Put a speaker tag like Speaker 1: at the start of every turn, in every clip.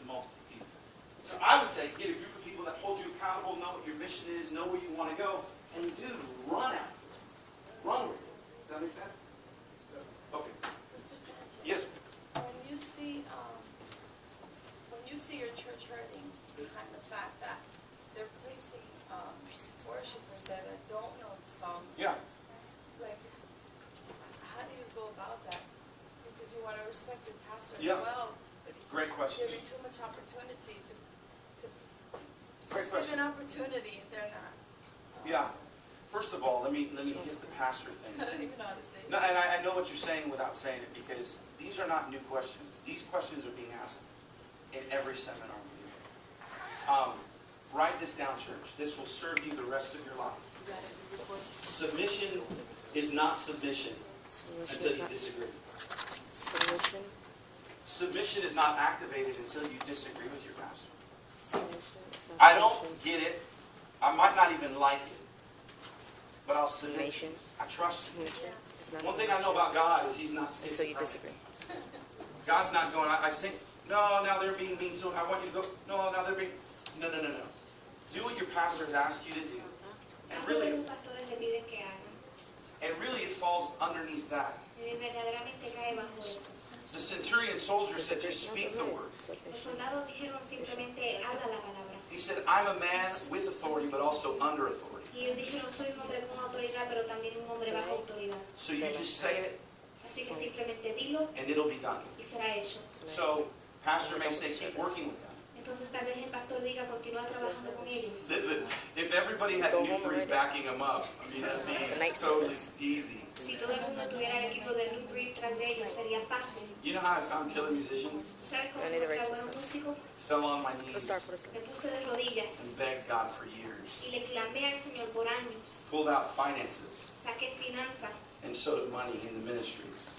Speaker 1: to multiple people. So I would say get a group of people that hold you accountable, know what your mission is, know where you want to go, and dude, run after it. Run with it. Does that make sense? Okay.
Speaker 2: Mr. Sanchez,
Speaker 1: Yes.
Speaker 2: when you see your church hurting behind the fact that they're placing worshipers that don't know the songs,
Speaker 1: Yeah.
Speaker 2: like, how do you go about that? Because you want to respect your pastor
Speaker 1: Yeah.
Speaker 2: as well, but
Speaker 1: Great question.
Speaker 2: giving too much opportunity to
Speaker 1: Great
Speaker 2: just give
Speaker 1: question.
Speaker 2: an opportunity if they're not.
Speaker 1: Yeah. First of all, let me hit the pastor thing.
Speaker 2: I don't even know how to say
Speaker 1: No,
Speaker 2: that.
Speaker 1: and I know what you're saying without saying it, because these are not new questions. These questions are being asked in every seminar we do. Write this down, church. This will serve you the rest of your life.
Speaker 2: You got it. You report.
Speaker 1: Submission is not submission until you disagree.
Speaker 3: Submission.
Speaker 1: Submission is not activated until you disagree with your pastor.
Speaker 3: Submission.
Speaker 1: I don't get it. I might not even like it. But I'll submit to you. I trust you. One thing I know about God is He's not schizophrenic.
Speaker 3: So you disagree.
Speaker 1: God's not going, I think, no, now they're being mean, so I want you to go, no, now they're being, no. Do what your pastor has asked you to do. And really it falls underneath that. The centurion soldier said, just speak the word. He said, I'm a man with authority, but also under authority. So you just say it, and it'll be done. So, pastor may say, keep working with them. Listen, if everybody had Newbury backing them up, I mean, that'd be totally easy. You know how I found killer musicians? Fell on my knees and begged God for years. Pulled out finances and sowed money in the ministries.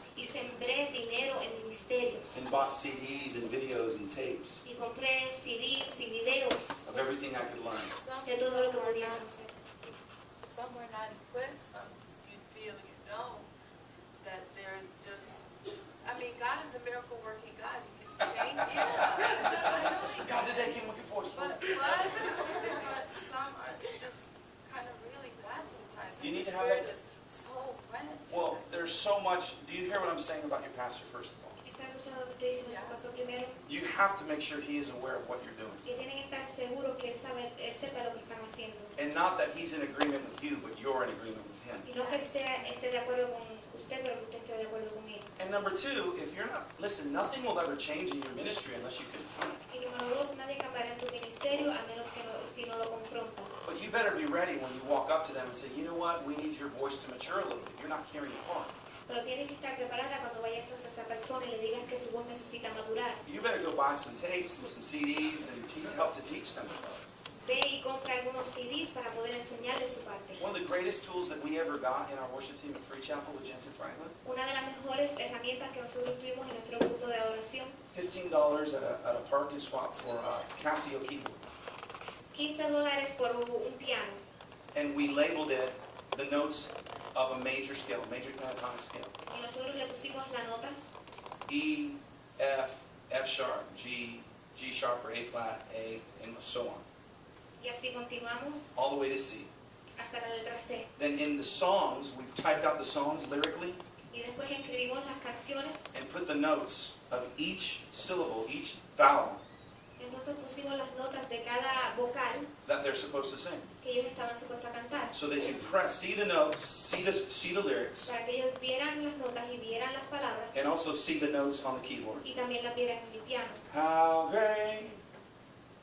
Speaker 1: And bought CDs and videos and tapes of everything I could learn.
Speaker 2: Some were not equipped. Some you feel that they're just. I mean, God is a miracle working God. He can change. Yeah.
Speaker 1: God, today came looking for us.
Speaker 2: But some are just kind of really bad sometimes.
Speaker 1: You need to
Speaker 2: the
Speaker 1: have
Speaker 2: spirit
Speaker 1: that.
Speaker 2: is so quenched.
Speaker 1: Well, there's so much. Do you hear what I'm saying about your pastor, first of all? You have to make sure he is aware of what you're doing. And not that he's in agreement with you, but you're in agreement with him. And number two, if you're not, listen, nothing will ever change in your ministry unless you confront it. But you better be ready when you walk up to them and say, you know what, we need your voice to mature a little bit. You're not hearing the part. You better go buy some tapes and some CDs and help to teach them. One of the greatest tools that we ever got in our worship team at Free Chapel with Jensen Franklin, $15 at a park and swap for a Casio keyboard. And we labeled it the notes of a major scale, a major pentatonic scale. E, F, F sharp, G, G sharp or A flat, A, and so on. All the way to C. Then in the songs, we typed out the songs lyrically and put the notes of each syllable, each vowel that they're supposed to sing. So that you see the notes, see the lyrics, and also see the notes on the keyboard. How great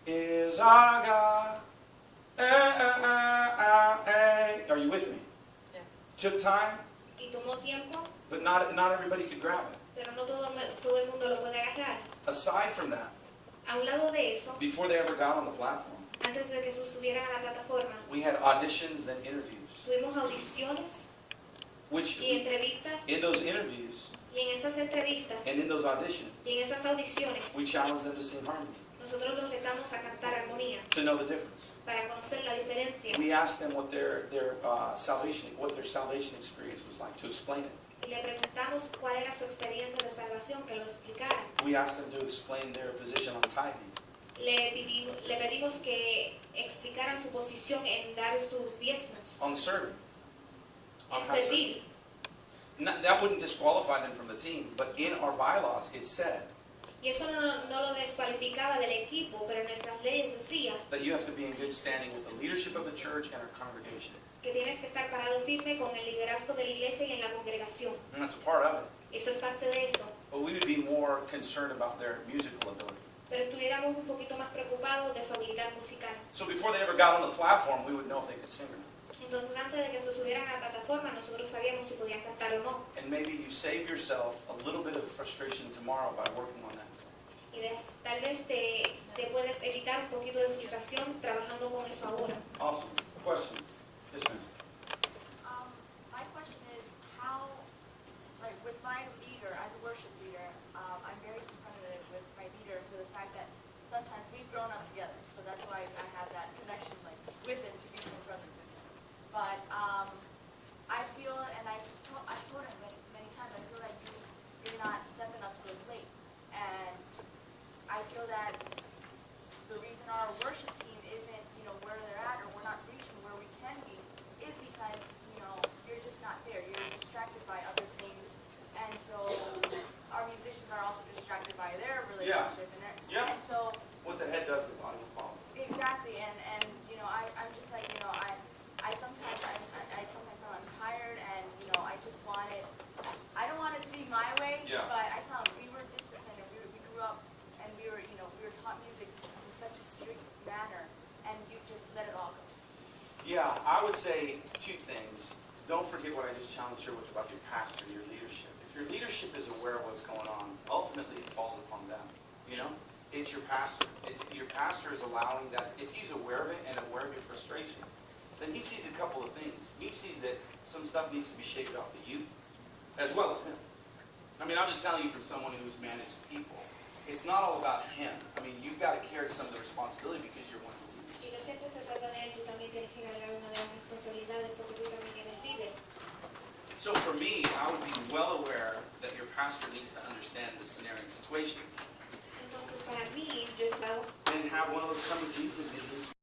Speaker 1: is our God? Are you with me?
Speaker 3: Yeah.
Speaker 1: Took time, but not everybody could grab it. Aside from that, before they ever got on the platform, we had auditions, then interviews. Which, in those interviews, and in those auditions, we challenged them to sing harmony. To know the difference. We asked them what their salvation experience was like, to explain it. We asked them to explain their position on tithing.
Speaker 4: le pedimos que explicaran su posición en dar sus diezmos,
Speaker 1: on serving. On
Speaker 4: en
Speaker 1: how to serve.
Speaker 4: servir.
Speaker 1: That wouldn't disqualify them from the team, but in our bylaws it said
Speaker 4: Y eso no lo descualificaba del equipo, pero nuestras leyes decía
Speaker 1: that you have to be in good standing with the leadership of the church and our congregation.
Speaker 4: que tienes que estar parado firme con el liderazgo de la iglesia y en la congregación.
Speaker 1: And that's a part of it.
Speaker 4: Eso es parte de eso.
Speaker 1: But we would be more concerned about their musical ability.
Speaker 4: Pero estuviéramos un poquito más preocupados de su habilidad musical.
Speaker 1: So before they ever got on the platform, we would know if they could sing or not.
Speaker 4: Entonces, antes de que se subieran a la plataforma, nosotros sabíamos si podían cantar o no.
Speaker 1: And maybe you save yourself a little bit of frustration tomorrow by working on that.
Speaker 4: Y tal vez te puedes evitar un poquito de frustración trabajando con eso ahora.
Speaker 1: Awesome. Questions? Yes, ma'am.
Speaker 5: My question is how, like with my leader, as a worship leader, I'm very confronted with my leader for the fact that sometimes we've grown up together, so that's why I have that connection like with him to be confronted with him. But I feel, and I've told him many times, I feel like you're not stepping up to the plate, and I feel that the reason our worship team isn't, where they're at, or we're not reaching where we can be, is because, you're just not there. You're distracted by other things, and so our musicians are also distracted by their relationship, and so
Speaker 1: What the head does, the body will follow.
Speaker 5: exactly, and I'm just like, I sometimes feel I'm tired, and I just wanted, I don't want it to be my way,
Speaker 1: Yeah.
Speaker 5: but I tell them we were disciplined, and we grew up, and we were taught music in such a strict manner, and you just let it all go.
Speaker 1: Yeah, I would say two things. Don't forget what I just challenged her with about your pastor, your leadership. If your leadership is aware of what's going on, ultimately it falls upon them. It's your pastor. Your pastor is allowing that. If he's aware of it and aware of your frustration, then he sees a couple of things. He sees that some stuff needs to be shaken off of you, as well as him. I mean, I'm just telling you from someone who's managed people. It's not all about him. I mean, you've got to carry some of the responsibility because you're one of the leaders.
Speaker 4: Y no siempre se trata de él, tú también tienes que cargar una de las responsabilidades porque tú también eres líder.
Speaker 1: So for me, I would be well aware that your pastor needs to understand the scenario and situation.
Speaker 4: Entonces, para mí, yo estaba
Speaker 1: And have one of those come to Jesus meetings